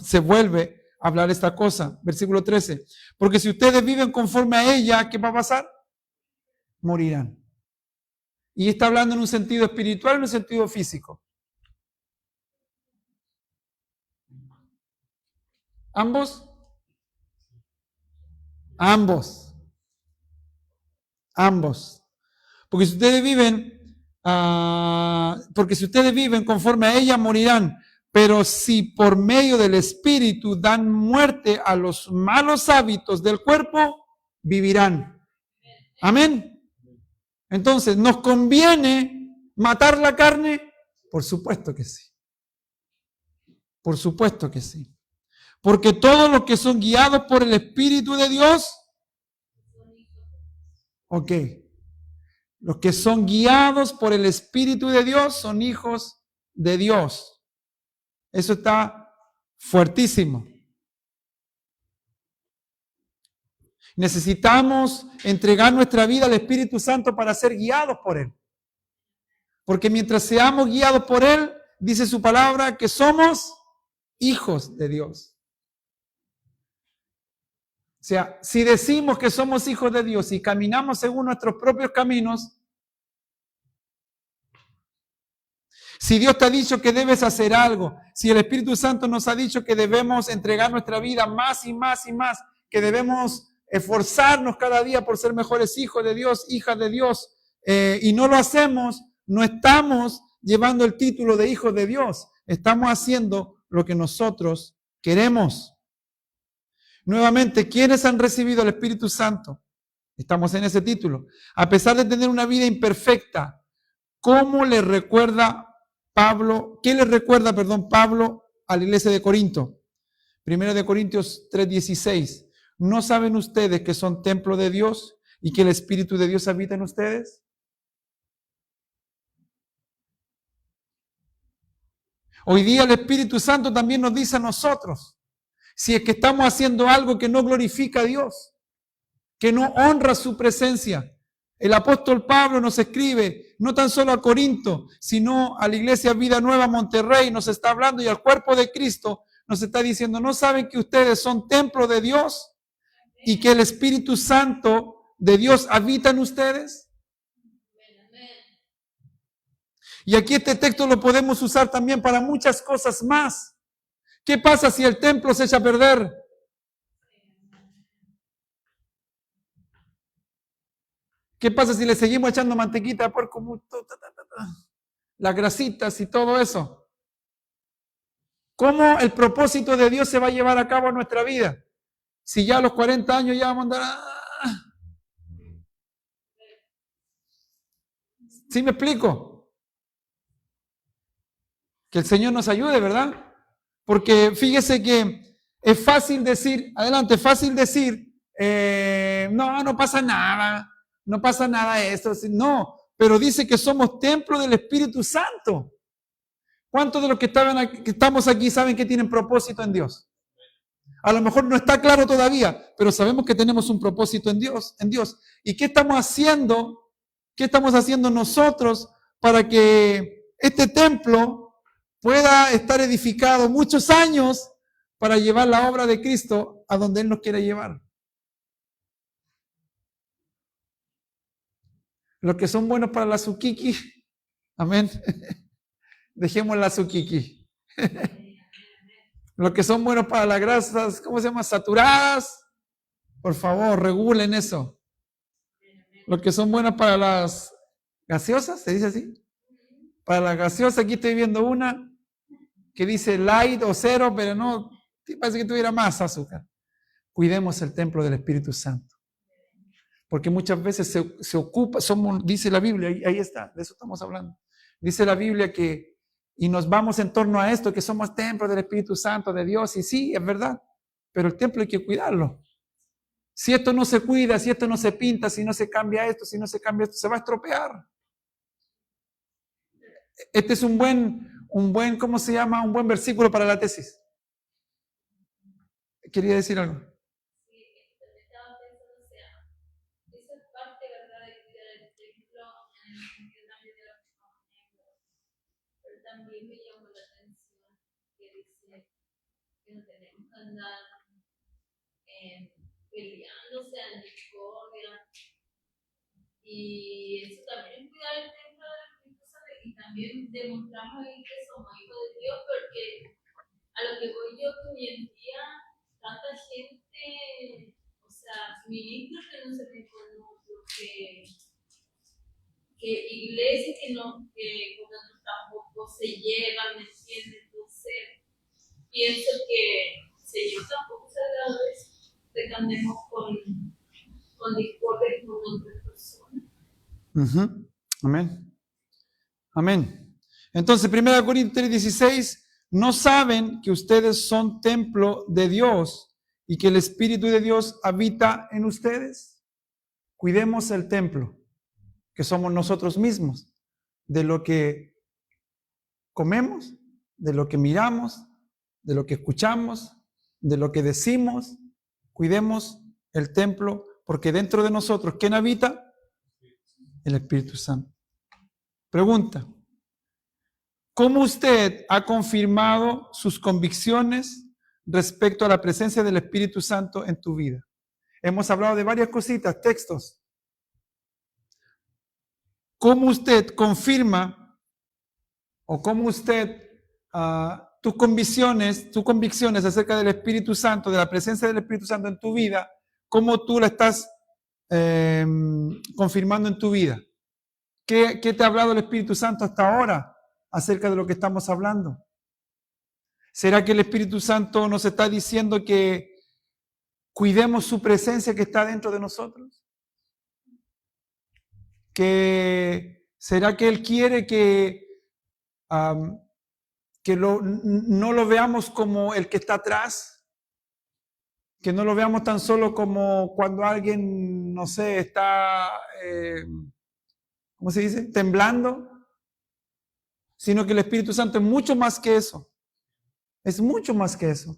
se vuelve a hablar esta cosa. Versículo 13. Porque si ustedes viven conforme a ella, ¿qué va a pasar? Morirán. Y está hablando en un sentido espiritual y en un sentido físico. ¿Ambos? Ambos. Porque si ustedes viven conforme a ella, morirán. Pero si por medio del Espíritu dan muerte a los malos hábitos del cuerpo, vivirán. Amén. Entonces, ¿nos conviene matar la carne? Por supuesto que sí. Por supuesto que sí. Porque todos los que son guiados por el Espíritu de Dios, ok, los que son guiados por el Espíritu de Dios son hijos de Dios. Eso está fuertísimo. Necesitamos entregar nuestra vida al Espíritu Santo para ser guiados por Él. Porque mientras seamos guiados por Él, dice su palabra que somos hijos de Dios. O sea, si decimos que somos hijos de Dios y caminamos según nuestros propios caminos, si Dios te ha dicho que debes hacer algo, si el Espíritu Santo nos ha dicho que debemos entregar nuestra vida más y más y más, que debemos esforzarnos cada día por ser mejores hijos de Dios, hijas de Dios, y no lo hacemos, no estamos llevando el título de hijos de Dios, estamos haciendo lo que nosotros queremos. Nuevamente, ¿quiénes han recibido el Espíritu Santo? Estamos en ese título. A pesar de tener una vida imperfecta, ¿cómo le recuerda Pablo? ¿Qué le recuerda, Pablo a la iglesia de Corinto? 1 Corintios 3:16. ¿No saben ustedes que son templo de Dios y que el Espíritu de Dios habita en ustedes? Hoy día el Espíritu Santo también nos dice a nosotros, si es que estamos haciendo algo que no glorifica a Dios, que no honra su presencia. El apóstol Pablo nos escribe, no tan solo a Corinto, sino a la iglesia Vida Nueva Monterrey, nos está hablando, y al cuerpo de Cristo nos está diciendo, ¿no saben que ustedes son templo de Dios y que el Espíritu Santo de Dios habita en ustedes? Y aquí este texto lo podemos usar también para muchas cosas más. ¿Qué pasa si el templo se echa a perder? ¿Qué pasa si le seguimos echando mantequita de puerco? Las grasitas y todo eso. ¿Cómo el propósito de Dios se va a llevar a cabo en nuestra vida? Si ya a los 40 años ya vamos a andar... ¿Sí me explico? Que el Señor nos ayude, ¿verdad? Porque fíjese que es fácil decir, adelante, fácil decir, no pasa nada esto. No, pero dice que somos templo del Espíritu Santo. ¿Cuántos de los que estamos aquí saben que tienen propósito en Dios? A lo mejor no está claro todavía, pero sabemos que tenemos un propósito en Dios. ¿Y qué estamos haciendo? ¿Qué estamos haciendo nosotros para que este templo pueda estar edificado muchos años para llevar la obra de Cristo a donde Él nos quiere llevar? Los que son buenos para la sukiki, amén. Dejemos la sukiki. Los que son buenos para las grasas, ¿cómo se llama? Saturadas, por favor, regulen eso. Los que son buenos para las gaseosas, ¿se dice así? Para las gaseosas, aquí estoy viendo una que dice light o cero, pero no, parece que tuviera más azúcar. Cuidemos el templo del Espíritu Santo. Porque muchas veces se ocupa, dice la Biblia, ahí está, de eso estamos hablando. Dice la Biblia y nos vamos en torno a esto, que somos templo del Espíritu Santo, de Dios, y sí, es verdad, pero el templo hay que cuidarlo. Si esto no se cuida, si esto no se pinta, si no se cambia esto, si no se cambia esto, se va a estropear. Este es un buen, ¿cómo se llama? Un buen versículo para la tesis. ¿Quería decir algo? Sí, también estaba pensando, o sea, esa es parte, ¿verdad?, de cuidar el templo en el sentido también de los negros. Pero también me llamó la atención que dice que no tenemos que andar peleándose en discordia. Y eso también es cuidar el templo del Espíritu Santo. Y también demostramos ahí que somos hijos de Dios, porque a lo que voy yo, que hoy en día tanta gente, o sea, ministros que no se ven con nosotros, que iglesias que con nosotros tampoco se llevan, ¿me entiendes? Entonces, pienso que el Señor tampoco se da eso, de que andemos con discordia y con otras personas. Amén. Amén. Entonces, 1 Corintios 3:16, ¿no saben que ustedes son templo de Dios y que el Espíritu de Dios habita en ustedes? Cuidemos el templo, que somos nosotros mismos, de lo que comemos, de lo que miramos, de lo que escuchamos, de lo que decimos. Cuidemos el templo, porque dentro de nosotros, ¿quién habita? El Espíritu Santo. Pregunta: ¿cómo usted ha confirmado sus convicciones respecto a la presencia del Espíritu Santo en tu vida? Hemos hablado de varias cositas, textos. ¿Cómo usted confirma o cómo usted, tus convicciones acerca del Espíritu Santo, de la presencia del Espíritu Santo en tu vida, cómo tú la estás confirmando en tu vida? ¿Qué te ha hablado el Espíritu Santo hasta ahora acerca de lo que estamos hablando? ¿Será que el Espíritu Santo nos está diciendo que cuidemos su presencia que está dentro de nosotros? ¿Será que Él quiere que no lo veamos como el que está atrás? Que no lo veamos tan solo como cuando alguien, no sé, está, ¿cómo se dice?, temblando. Sino que el Espíritu Santo es mucho más que eso. Es mucho más que eso.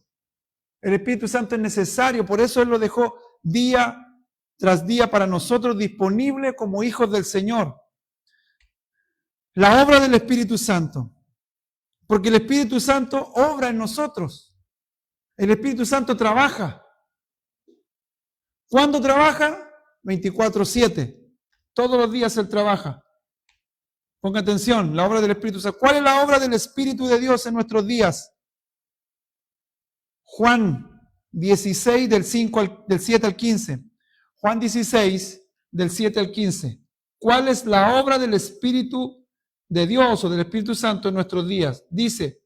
El Espíritu Santo es necesario, por eso Él lo dejó día tras día para nosotros disponible como hijos del Señor. La obra del Espíritu Santo. Porque el Espíritu Santo obra en nosotros. El Espíritu Santo trabaja. ¿Cuándo trabaja? 24/7. Todos los días Él trabaja. Ponga atención, la obra del Espíritu Santo. ¿Cuál es la obra del Espíritu de Dios en nuestros días? Juan 16, del 7 al 15. Juan 16, del 7 al 15. ¿Cuál es la obra del Espíritu de Dios o del Espíritu Santo en nuestros días? Dice,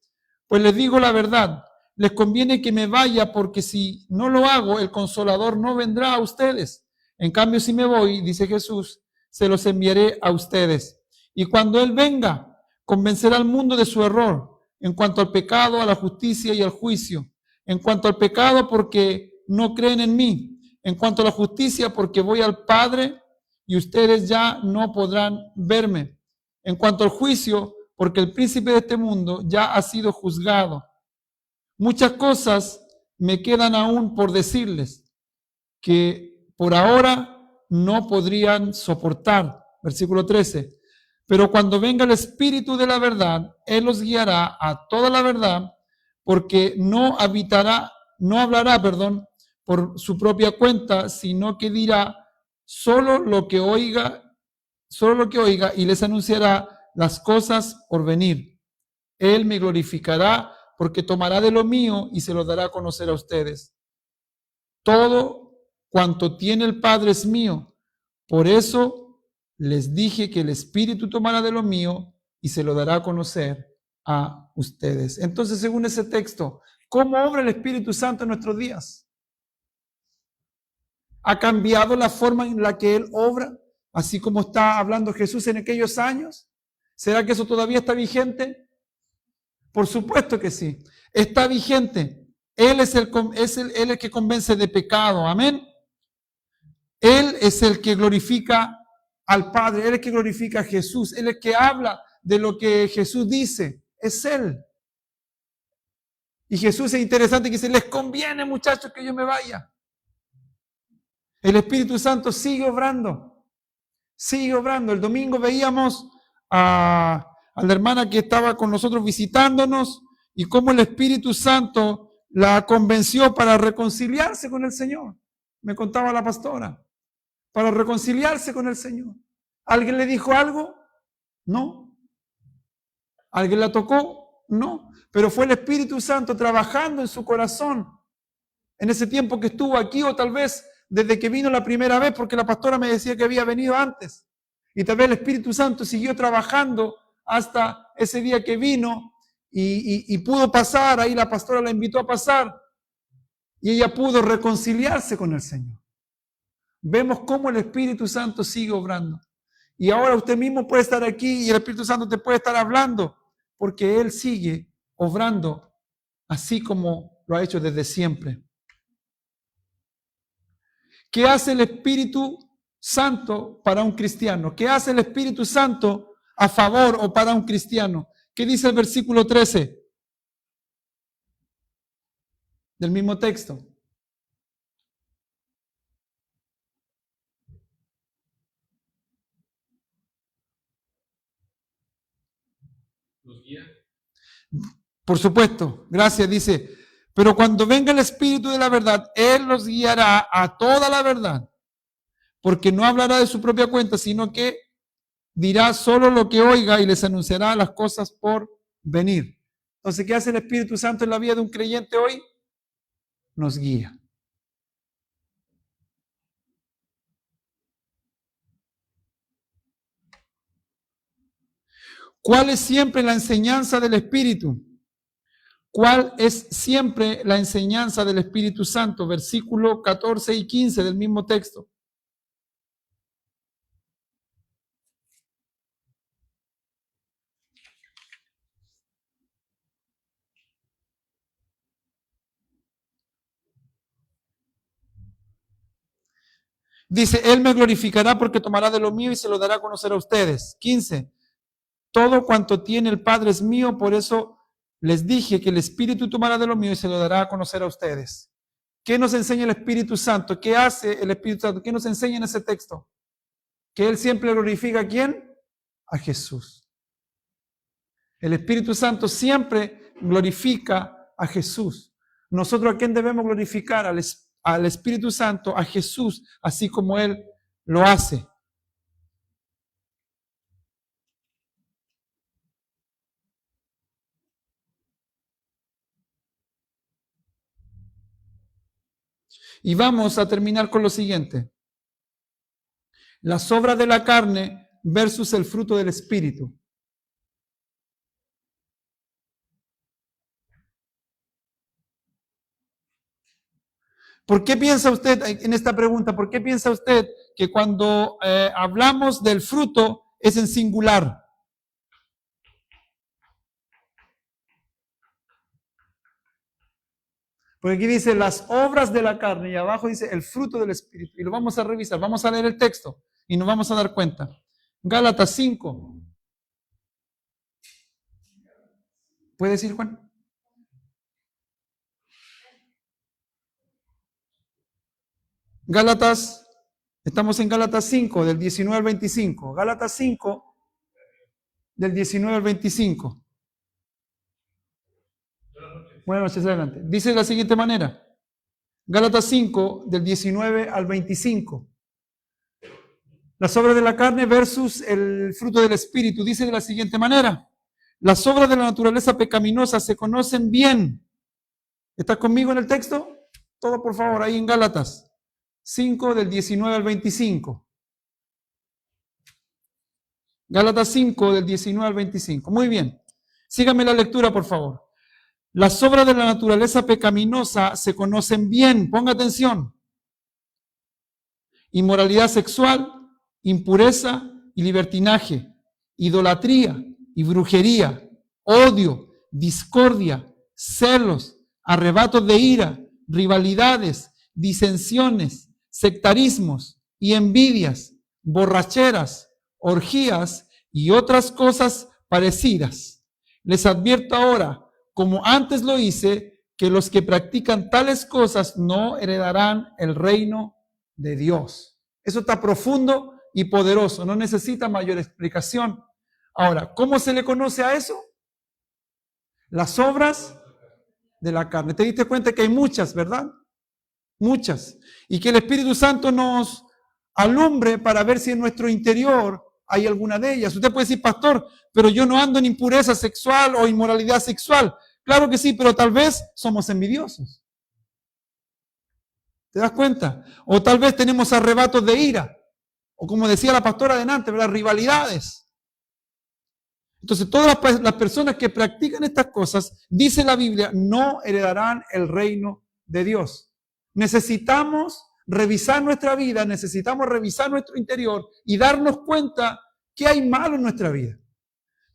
pues les digo la verdad, les conviene que me vaya porque si no lo hago, el Consolador no vendrá a ustedes. En cambio, si me voy, dice Jesús, se los enviaré a ustedes. Y cuando Él venga, convencerá al mundo de su error en cuanto al pecado, a la justicia y al juicio. En cuanto al pecado, porque no creen en mí. En cuanto a la justicia, porque voy al Padre y ustedes ya no podrán verme. En cuanto al juicio, porque el príncipe de este mundo ya ha sido juzgado. Muchas cosas me quedan aún por decirles que por ahora no podrían soportar. Versículo 13. Pero cuando venga el Espíritu de la verdad, Él los guiará a toda la verdad, porque no hablará, por su propia cuenta, sino que dirá solo lo que oiga y les anunciará las cosas por venir. Él me glorificará porque tomará de lo mío y se lo dará a conocer a ustedes. Todo cuanto tiene el Padre es mío. Por eso les dije que el Espíritu tomará de lo mío y se lo dará a conocer a ustedes. Entonces, según ese texto, ¿cómo obra el Espíritu Santo en nuestros días? ¿Ha cambiado la forma en la que Él obra? Así como está hablando Jesús en aquellos años. ¿Será que eso todavía está vigente? Por supuesto que sí. Está vigente. Él es el que convence de pecado. Amén. Él es el que glorifica al Padre. Él es el que glorifica a Jesús. Él es el que habla de lo que Jesús dice. Es Él. Y Jesús es interesante que dice, les conviene, muchachos, que yo me vaya. El Espíritu Santo sigue obrando. Sigue obrando. El domingo veíamos a la hermana que estaba con nosotros visitándonos y cómo el Espíritu Santo la convenció para reconciliarse con el Señor. Me contaba la pastora. Para reconciliarse con el Señor. ¿Alguien le dijo algo? No. ¿Alguien la tocó? No. Pero fue el Espíritu Santo trabajando en su corazón en ese tiempo que estuvo aquí o tal vez desde que vino la primera vez, porque la pastora me decía que había venido antes. Y tal vez el Espíritu Santo siguió trabajando hasta ese día que vino y pudo pasar, ahí la pastora la invitó a pasar y ella pudo reconciliarse con el Señor. Vemos cómo el Espíritu Santo sigue obrando. Y ahora usted mismo puede estar aquí y el Espíritu Santo te puede estar hablando, porque Él sigue obrando así como lo ha hecho desde siempre. ¿Qué hace el Espíritu Santo para un cristiano? ¿Qué hace el Espíritu Santo a favor o para un cristiano? ¿Qué dice el versículo 13 del mismo texto? ¿Nos guía? Por supuesto, gracias, dice, pero cuando venga el Espíritu de la verdad, Él los guiará a toda la verdad, porque no hablará de su propia cuenta, sino que dirá solo lo que oiga y les anunciará las cosas por venir. Entonces, ¿qué hace el Espíritu Santo en la vida de un creyente hoy? Nos guía. ¿Cuál es siempre la enseñanza del Espíritu? ¿Cuál es siempre la enseñanza del Espíritu Santo? Versículo 14 y 15 del mismo texto. Dice, Él me glorificará porque tomará de lo mío y se lo dará a conocer a ustedes. 15. Todo cuanto tiene el Padre es mío, por eso les dije que el Espíritu tomará de lo mío y se lo dará a conocer a ustedes. ¿Qué nos enseña el Espíritu Santo? ¿Qué hace el Espíritu Santo? ¿Qué nos enseña en ese texto? Que Él siempre glorifica ¿a quién? A Jesús. El Espíritu Santo siempre glorifica a Jesús. ¿Nosotros a quién debemos glorificar? Al Espíritu Santo, a Jesús, así como Él lo hace. Y vamos a terminar con lo siguiente. las obras de la carne versus el fruto del Espíritu. ¿Por qué piensa usted, en esta pregunta, por qué piensa usted que cuando hablamos del fruto es en singular? Porque aquí dice las obras de la carne y abajo dice el fruto del Espíritu. Y lo vamos a revisar, vamos a leer el texto y nos vamos a dar cuenta. Gálatas 5. ¿Puede decir, Juan? Gálatas, estamos en Gálatas 5, del 19 al 25. Gálatas 5, del 19 al 25. Buenas noches, adelante. Dice de la siguiente manera. Gálatas 5, del 19 al 25. Las obras de la carne versus el fruto del Espíritu. Dice de la siguiente manera. Las obras de la naturaleza pecaminosa se conocen bien. ¿Estás conmigo en el texto? Todo por favor, ahí en Gálatas 5, del 19 al 25. Gálatas 5, del 19 al 25. Muy bien. Sígame la lectura, por favor. Las obras de la naturaleza pecaminosa se conocen bien. Ponga atención. Inmoralidad sexual, impureza y libertinaje, idolatría y brujería, odio, discordia, celos, arrebatos de ira, rivalidades, disensiones, sectarismos y envidias, borracheras, orgías y otras cosas parecidas. Les advierto ahora, como antes lo hice, que los que practican tales cosas no heredarán el reino de Dios. Eso está profundo y poderoso, no necesita mayor explicación. Ahora, ¿cómo se le conoce a eso? Las obras de la carne. Te diste cuenta que hay muchas, ¿verdad? Muchas. Y que el Espíritu Santo nos alumbre para ver si en nuestro interior hay alguna de ellas. Usted puede decir, pastor, pero yo no ando en impureza sexual o inmoralidad sexual. Claro que sí, pero tal vez somos envidiosos. ¿Te das cuenta? O tal vez tenemos arrebatos de ira. O como decía la pastora adelante, ¿verdad? Rivalidades. Entonces, todas las personas que practican estas cosas, dice la Biblia, no heredarán el reino de Dios. Necesitamos revisar nuestra vida, necesitamos revisar nuestro interior y darnos cuenta que hay malo en nuestra vida.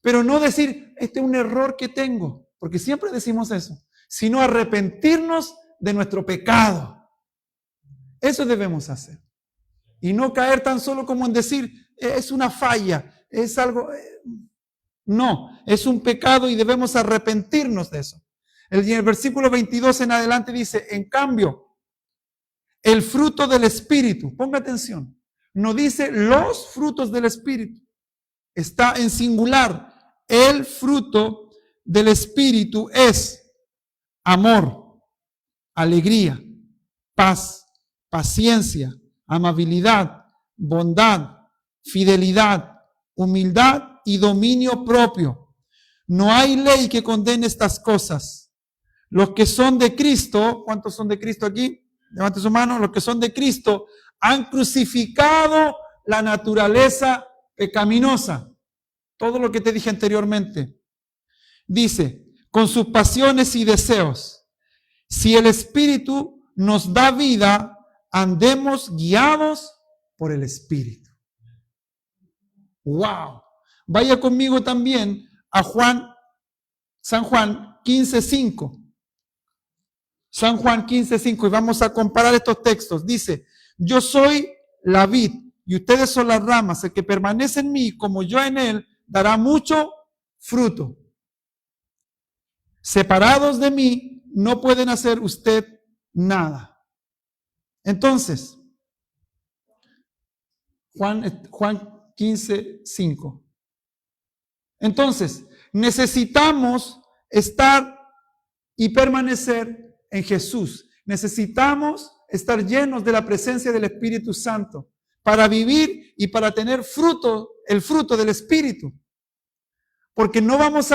Pero no decir, este es un error que tengo, porque siempre decimos eso, sino arrepentirnos de nuestro pecado. Eso debemos hacer. Y no caer tan solo como en decir, es una falla, es algo... No, es un pecado y debemos arrepentirnos de eso. En el versículo 22 en adelante dice, en cambio, el fruto del Espíritu, ponga atención, no dice los frutos del Espíritu, está en singular. El fruto del Espíritu es amor, alegría, paz, paciencia, amabilidad, bondad, fidelidad, humildad y dominio propio. No hay ley que condene estas cosas. Los que son de Cristo, ¿cuántos son de Cristo aquí? Levante su mano. Los que son de Cristo han crucificado la naturaleza pecaminosa. Todo lo que te dije anteriormente. Dice, con sus pasiones y deseos. Si el Espíritu nos da vida, andemos guiados por el Espíritu. ¡Wow! Vaya conmigo también a San Juan 15:5. San Juan 15:5 y vamos a comparar estos textos. Dice, yo soy la vid y ustedes son las ramas. El que permanece en mí como yo en él dará mucho fruto. Separados de mí no pueden hacer usted nada. Entonces, Juan 15:5. Entonces, necesitamos estar y permanecer en Jesús. Necesitamos estar llenos de la presencia del Espíritu Santo para vivir y para tener fruto, el fruto del Espíritu. Porque no vamos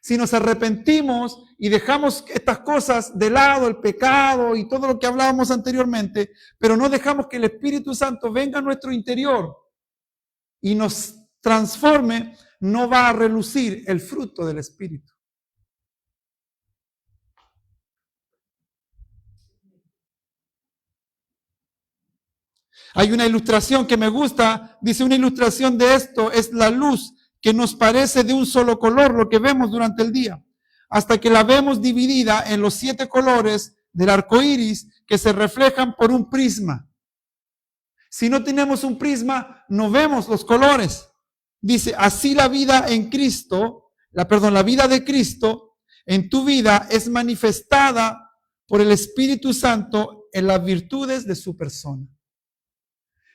Si nos arrepentimos y dejamos estas cosas de lado, el pecado y todo lo que hablábamos anteriormente, pero no dejamos que el Espíritu Santo venga a nuestro interior y nos transforme, no va a relucir el fruto del Espíritu. Hay una ilustración que me gusta, dice una ilustración de esto, es la luz que nos parece de un solo color, lo que vemos durante el día, hasta que la vemos dividida en los 7 colores del arco iris que se reflejan por un prisma. Si no tenemos un prisma, no vemos los colores. Dice, así la vida en Cristo, la vida de Cristo en tu vida es manifestada por el Espíritu Santo en las virtudes de su persona.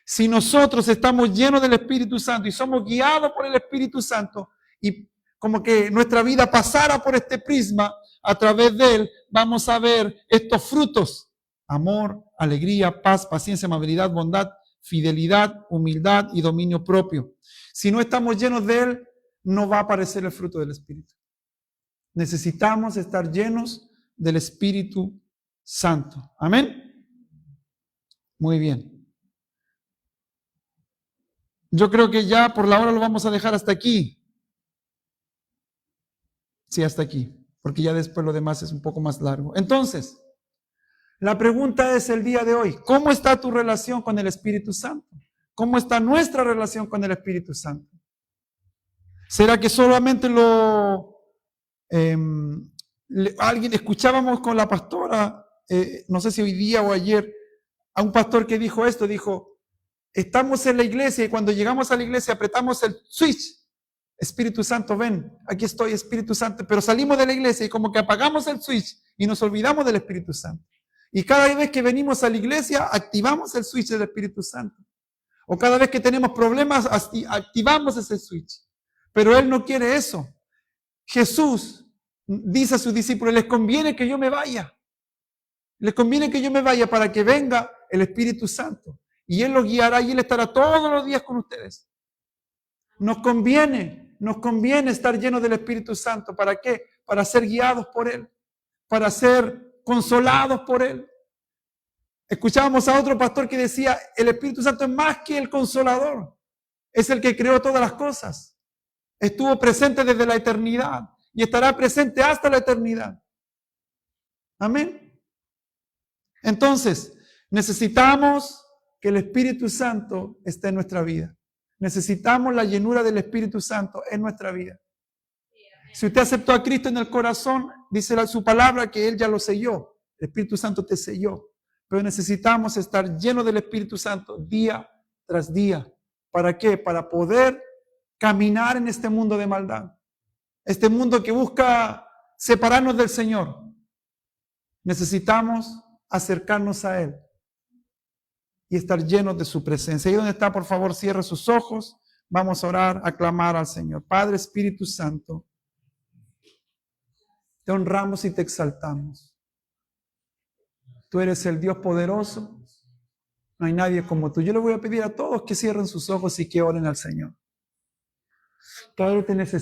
Si nosotros estamos llenos del Espíritu Santo y somos guiados por el Espíritu Santo y como que nuestra vida pasara por este prisma, a través de él vamos a ver estos frutos: amor, alegría, paz, paciencia, amabilidad, bondad, fidelidad, humildad y dominio propio. Si no estamos llenos de él, no va a aparecer el fruto del Espíritu. Necesitamos estar llenos del Espíritu Santo. Amén. Muy bien. Yo creo que ya por la hora lo vamos a dejar hasta aquí. Sí, hasta aquí, porque ya después lo demás es un poco más largo. Entonces, la pregunta es el día de hoy: ¿cómo está tu relación con el Espíritu Santo? ¿Cómo está nuestra relación con el Espíritu Santo? ¿Será que solamente alguien escuchábamos con la pastora, no sé si hoy día o ayer, a un pastor que dijo esto, dijo: estamos en la iglesia y cuando llegamos a la iglesia apretamos el switch. Espíritu Santo, ven, aquí estoy, Espíritu Santo. Pero salimos de la iglesia y como que apagamos el switch y nos olvidamos del Espíritu Santo. Y cada vez que venimos a la iglesia, activamos el switch del Espíritu Santo. O cada vez que tenemos problemas, activamos ese switch. Pero Él no quiere eso. Jesús dice a sus discípulos: les conviene que yo me vaya. Les conviene que yo me vaya para que venga el Espíritu Santo. Y Él los guiará y Él estará todos los días con ustedes. Nos conviene estar llenos del Espíritu Santo. ¿Para qué? Para ser guiados por Él, para ser consolados por Él. Escuchábamos a otro pastor que decía: el Espíritu Santo es más que el consolador, es el que creó todas las cosas. Estuvo presente desde la eternidad y estará presente hasta la eternidad. Amén. Entonces, necesitamos que el Espíritu Santo esté en nuestra vida. Necesitamos la llenura del Espíritu Santo en nuestra vida. Si usted aceptó a Cristo en el corazón, dice su palabra que Él ya lo selló. El Espíritu Santo te selló. Pero necesitamos estar llenos del Espíritu Santo día tras día. ¿Para qué? Para poder caminar en este mundo de maldad. Este mundo que busca separarnos del Señor. Necesitamos acercarnos a Él y estar llenos de su presencia. Ahí donde está, por favor, cierre sus ojos. Vamos a orar, a clamar al Señor. Padre, Espíritu Santo, te honramos y te exaltamos. Tú eres el Dios poderoso. No hay nadie como tú. Yo le voy a pedir a todos que cierren sus ojos y que oren al Señor. Padre, te necesito.